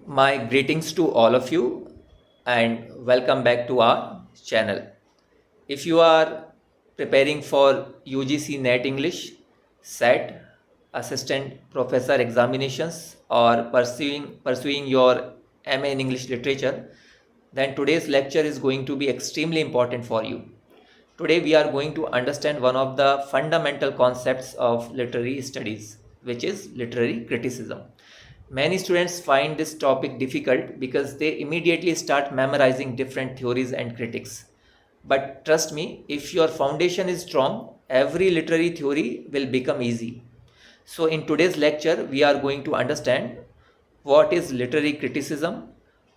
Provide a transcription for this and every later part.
My greetings to all of you and welcome back to our channel. If you are preparing for UGC NET English, SET, Assistant Professor examinations or pursuing your MA in English Literature, then today's lecture is going to be extremely important for you. Today we are going to understand one of the fundamental concepts of literary studies, which is literary criticism. Many students find this topic difficult because they immediately start memorizing different theories and critics. But trust me, if your foundation is strong, every literary theory will become easy. So in today's lecture, we are going to understand what is literary criticism,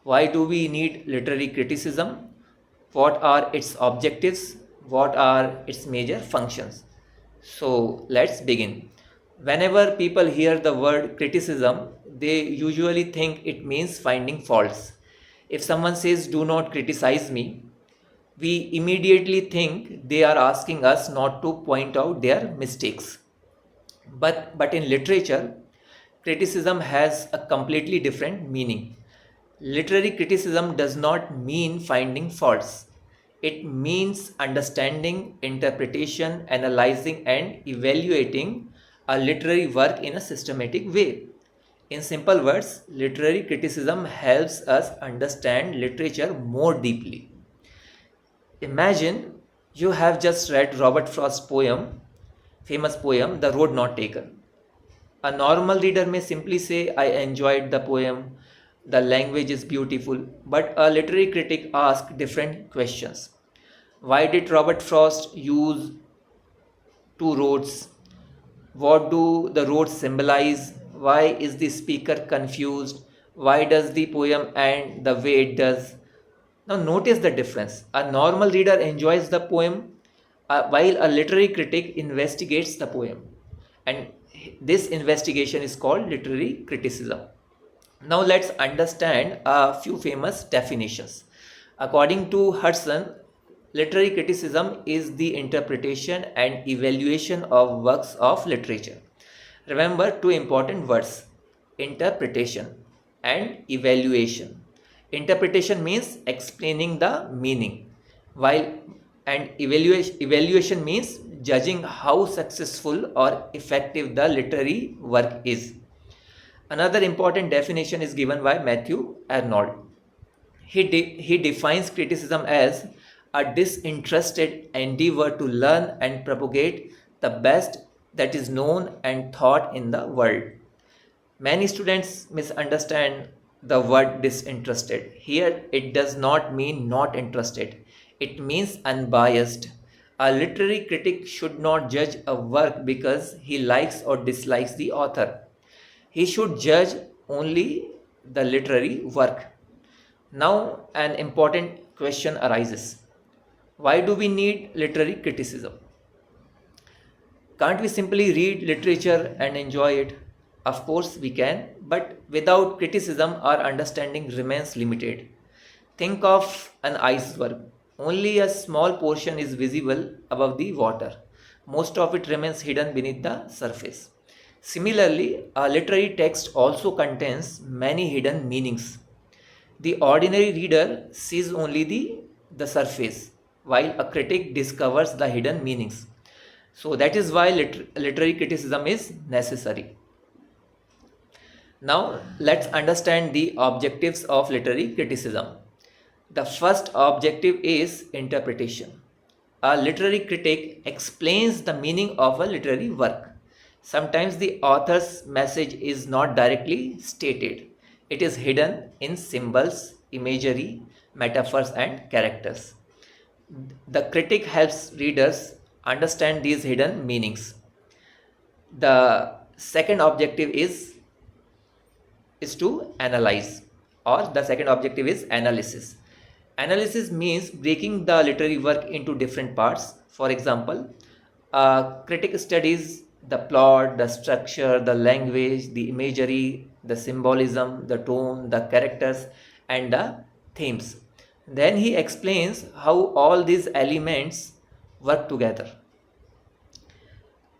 why do we need literary criticism, what are its objectives, what are its major functions. So let's begin. Whenever people hear the word criticism, they usually think it means finding faults. If someone says, "Do not criticize me," we immediately think they are asking us not to point out their mistakes. But in literature, criticism has a completely different meaning. Literary criticism does not mean finding faults. It means understanding, interpretation, analyzing, and evaluating a literary work in a systematic way. In simple words, literary criticism helps us understand literature more deeply. Imagine you have just read Robert Frost's famous poem, The Road Not Taken. A normal reader may simply say, "I enjoyed the poem, the language is beautiful," but a literary critic asks different questions. Why did Robert Frost use two roads? What do the roads symbolize? Why is the speaker confused? Why does the poem end the way it does? Now notice the difference. A normal reader enjoys the poem while a literary critic investigates the poem. And this investigation is called literary criticism. Now let's understand a few famous definitions. According to Hudson, literary criticism is the interpretation and evaluation of works of literature. Remember two important words: interpretation and evaluation. Interpretation means explaining the meaning, while and evaluation means judging how successful or effective the literary work is. Another important definition is given by Matthew Arnold. He defines criticism as a disinterested endeavor to learn and propagate the best that is known and thought in the world. Many students misunderstand the word disinterested. Here, it does not mean not interested, it means unbiased. A literary critic should not judge a work because he likes or dislikes the author. He should judge only the literary work. Now, an important question arises: why do we need literary criticism? Can't we simply read literature and enjoy it? Of course we can, but without criticism, our understanding remains limited. Think of an iceberg. Only a small portion is visible above the water. Most of it remains hidden beneath the surface. Similarly, a literary text also contains many hidden meanings. The ordinary reader sees only the surface, while a critic discovers the hidden meanings. So that is why literary criticism is necessary. Now let's understand the objectives of literary criticism. The first objective is interpretation. A literary critic explains the meaning of a literary work. Sometimes the author's message is not directly stated. It is hidden in symbols, imagery, metaphors, and characters. The critic helps readers understand these hidden meanings. The second objective is to analyze, or the second objective is analysis. Analysis means breaking the literary work into different parts. For example, a critic studies the plot, the structure, the language, the imagery, the symbolism, the tone, the characters, and the themes. Then he explains how all these elements work together.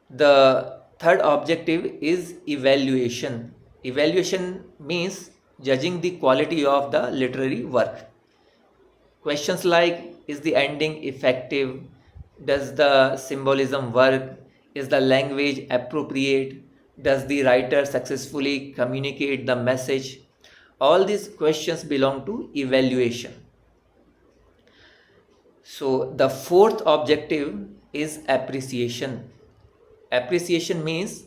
The third objective is evaluation. Evaluation means judging the quality of the literary work. Questions like, is the ending effective? Does the symbolism work? Is the language appropriate? Does the writer successfully communicate the message? All these questions belong to evaluation. So the fourth objective is appreciation. Appreciation means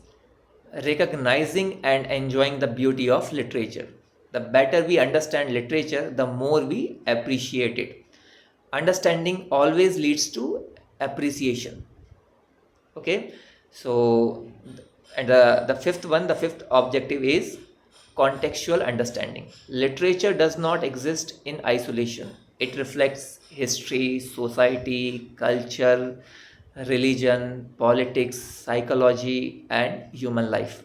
recognizing and enjoying the beauty of literature. The better we understand literature, the more we appreciate it. Understanding always leads to appreciation. Okay, so and the fifth objective is contextual understanding. Literature does not exist in isolation. It reflects history, society, culture, religion, politics, psychology, and human life.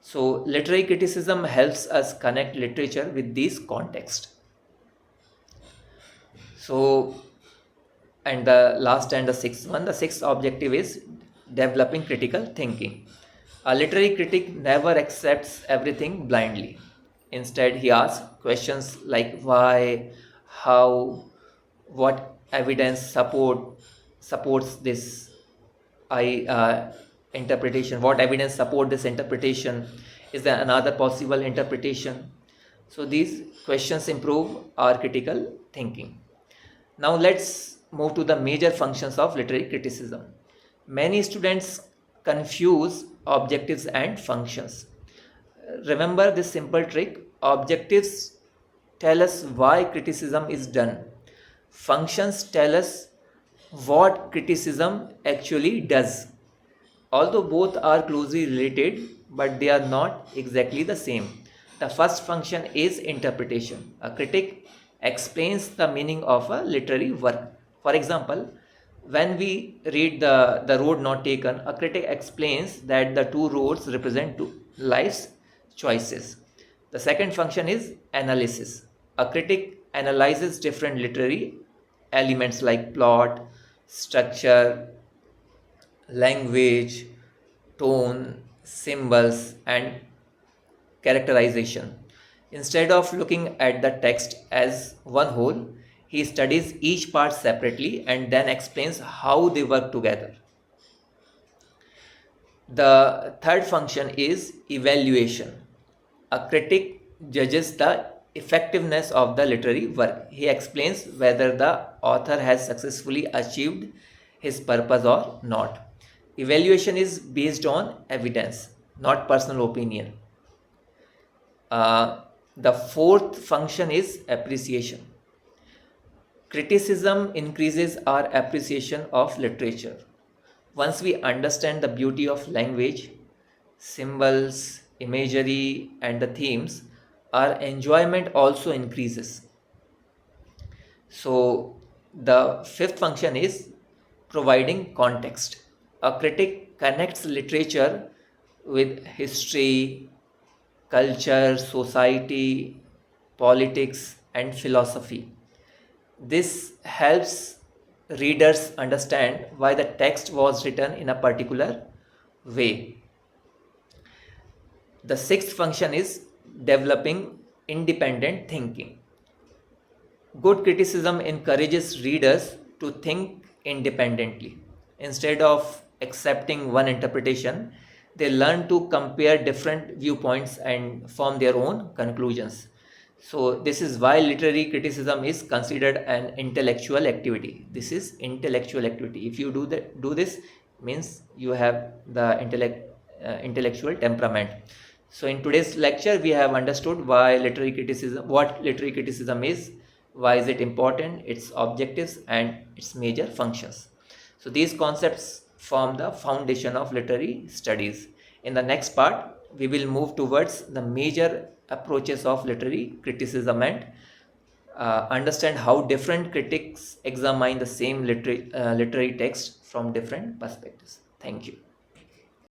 So literary criticism helps us connect literature with these contexts. So, and the last and the sixth one, the sixth objective is developing critical thinking. A literary critic never accepts everything blindly. Instead, he asks questions like why, how, what evidence supports this I interpretation, what evidence support this interpretation, is there another possible interpretation. So these questions improve our critical thinking. Now let's move to the major functions of literary criticism. Many students confuse objectives and functions. Remember this simple trick: objectives tell us why criticism is done, functions tell us what criticism actually does. Although both are closely related, but they are not exactly the same. The first function is interpretation. A critic explains the meaning of a literary work. For example, when we read the Road Not Taken, a critic explains that the two roads represent two life's choices. The second function is analysis. A critic analyzes different literary elements like plot, structure, language, tone, symbols, and characterization. Instead of looking at the text as one whole, he studies each part separately and then explains how they work together. The third function is evaluation. A critic judges the effectiveness of the literary work. He explains whether the author has successfully achieved his purpose or not. Evaluation is based on evidence, not personal opinion. The fourth function is appreciation. Criticism increases our appreciation of literature. Once we understand the beauty of language, symbols, imagery, and the themes, our enjoyment also increases. So, the fifth function is providing context. A critic connects literature with history, culture, society, politics, and philosophy. This helps readers understand why the text was written in a particular way. The sixth function is developing independent thinking. Good criticism encourages readers to think independently. Instead of accepting one interpretation, they learn to compare different viewpoints and form their own conclusions. So this is why literary criticism is considered an intellectual activity. This is intellectual activity. If you do this, means you have the intellectual temperament. So in today's lecture, we have understood what literary criticism is, why is it important, its objectives, and its major functions. So these concepts form the foundation of literary studies. In the next part, we will move towards the major approaches of literary criticism and understand how different critics examine the same literary text from different perspectives. Thank you.